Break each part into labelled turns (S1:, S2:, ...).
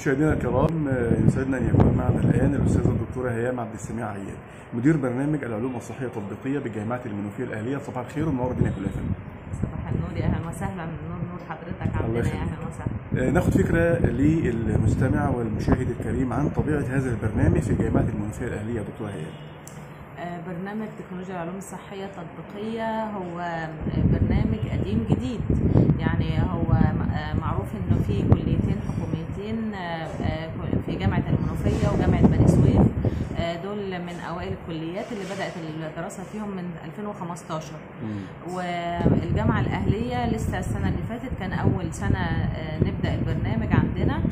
S1: مشاهدينا الكرام، يسعدنا ان يكون معنا الان الاستاذه الدكتوره هيام عبد السميع عياد، مدير برنامج العلوم الصحيه التطبيقيه بجامعه المنوفيه الاهليه. صباح الخير ومنور الدنيا كلها يا فندم.
S2: صباح النور، يا اهلا وسهلا. نور حضرتك عندنا، يا اهلا وسهلا.
S1: ناخد فكره للمستمع والمشاهد الكريم عن طبيعه هذا البرنامج في جامعه المنوفيه الاهليه يا دكتوره هيام.
S2: برنامج تكنولوجيا العلوم الصحيه التطبيقيه هو برنامج قديم جديد، يعني هو معروف انه في كليتين حكوميتين في جامعه المنوفيه وجامعه بني سويف، دول من اوائل الكليات اللي بدات الدراسه فيهم من 2015. والجامعه الاهليه لسه السنه اللي فاتت كان اول سنه نبدا البرنامج عندنا،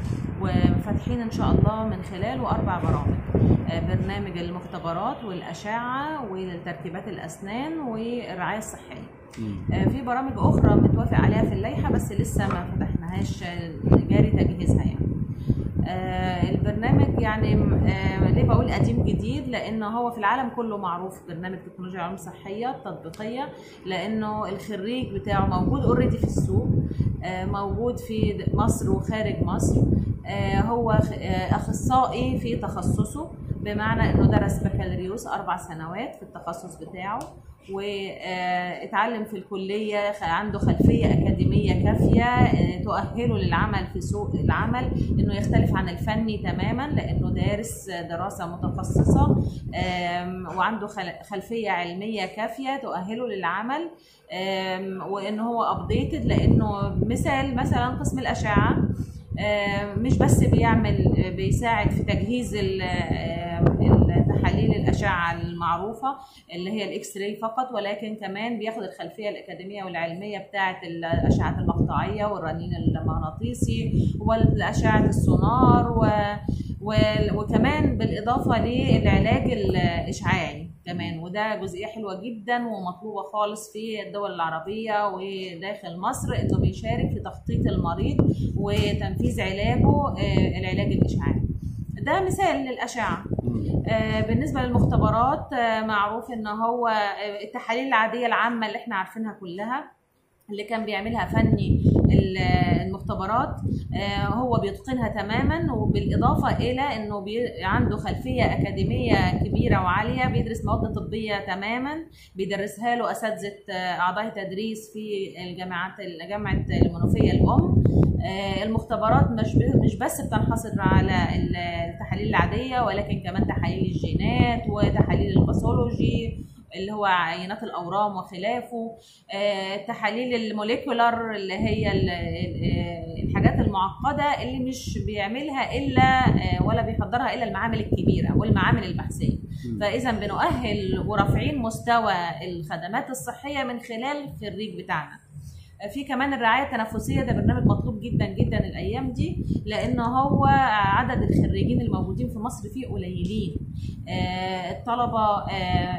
S2: وفاتحين ان شاء الله من خلاله 4 برامج: برنامج المختبرات والاشعه وتركيبات الاسنان والرعايه الصحيه. في برامج اخرى متوافق عليها في اللائحه بس لسه ما فتحناهاش، جاري تجهيزها يعني. البرنامج يعني ليه بقول قديم جديد؟ لانه هو في العالم كله معروف برنامج تكنولوجيا العلوم الصحيه التطبيقيه، لانه الخريج بتاعه موجود اوريدي في السوق، موجود في مصر وخارج مصر. هو اخصائي في تخصصه، بمعنى انه درس بكالوريوس 4 سنوات في التخصص بتاعه، واتعلم في الكلية، عنده خلفية أكاديمية كافية تؤهله للعمل في سوق العمل، إنه يختلف عن الفني تماما لأنه دارس دراسة متخصصة، وعنده خلفية علمية كافية تؤهله للعمل، وإنه هو أبديتد، لأنه مثلا قسم الأشعة مش بس بيساعد في تجهيز تحاليل الأشعة المعروفة اللي هي الإكس راي فقط، ولكن كمان بياخد الخلفية الأكاديمية والعلمية بتاعة الأشعة المقطعية والرنين المغناطيسي والأشعة السونار، وكمان بالإضافة للعلاج الإشعاعي كمان، وده جزئية حلوة جدا ومطلوبة خالص في الدول العربية وداخل مصر، إنه بيشارك في تخطيط المريض وتنفيذ علاجه، العلاج الإشعاعي. ده مثال للأشعة. بالنسبة للمختبرات، معروف إن هو التحاليل العادية العامة اللي احنا عارفينها كلها اللي كان بيعملها فني المختبرات، هو بيتقنها تماما، وبالإضافة إلى أنه عنده خلفية أكاديمية كبيرة وعالية، بيدرس مواد طبية تماما بيدرسها له أساتذة أعضاء تدريس في جامعة المنوفية الأم. المختبرات مش بس بتنحصر على التحاليل العادية، ولكن كمان تحاليل الجينات وتحاليل الباثولوجي اللي هو عينات الأورام وخلافه، تحاليل الموليكولر اللي هي الحاجات المعقدة اللي مش بيعملها إلا ولا بيحضرها إلا المعامل الكبيرة والمعامل البحثية. فإذا بنؤهل ورافعين مستوى الخدمات الصحية من خلال الخريج بتاعنا. في كمان الرعاية التنفسية، ده برنامج مطلوب جدا جدا الأيام دي، لأنه هو عدد الخريجين الموجودين في مصر فيه قليلين. الطلبة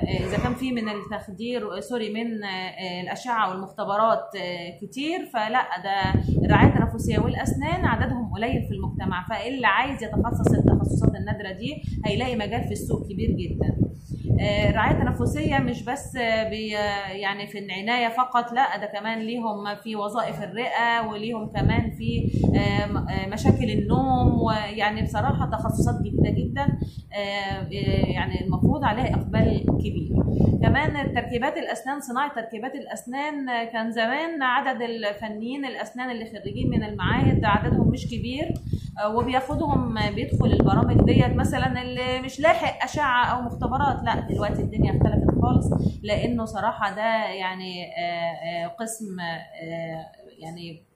S2: إذا كان في من التخدير من الأشعة والمختبرات كتير، فلا ده الرعاية التنفسية والأسنان عددهم قليل في المجتمع، فاللي عايز يتخصص التخصصات النادرة دي هيلاقي مجال في السوق كبير جدا. الرعاية التنفسية مش بس يعني في العناية فقط، لا ده كمان ليهم في وظائف الرئة، وليهم كمان في مشاكل النوم، ويعني بصراحة تخصصات جديدة جدا يعني المفروض عليها إقبال كبير. كمان تركيبات الأسنان، صناعة تركيبات الأسنان، كان زمان عدد الفنيين الأسنان اللي خريجين من المعاهد عددهم مش كبير، بيدخل البرامج ديت مثلا اللي مش لاحق أشعة أو مختبرات. لا دلوقتي الدنيا اختلفت خالص، لأنه صراحة ده يعني قسم يعني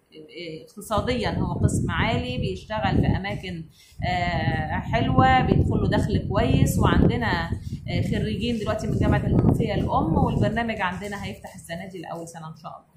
S2: اقتصاديا هو قسم عالي، بيشتغل في أماكن حلوة، بيدخل له دخل كويس، وعندنا خريجين دلوقتي من جامعة المنوفية الأم، والبرنامج عندنا هيفتح السنة دي لأول سنة إن شاء الله.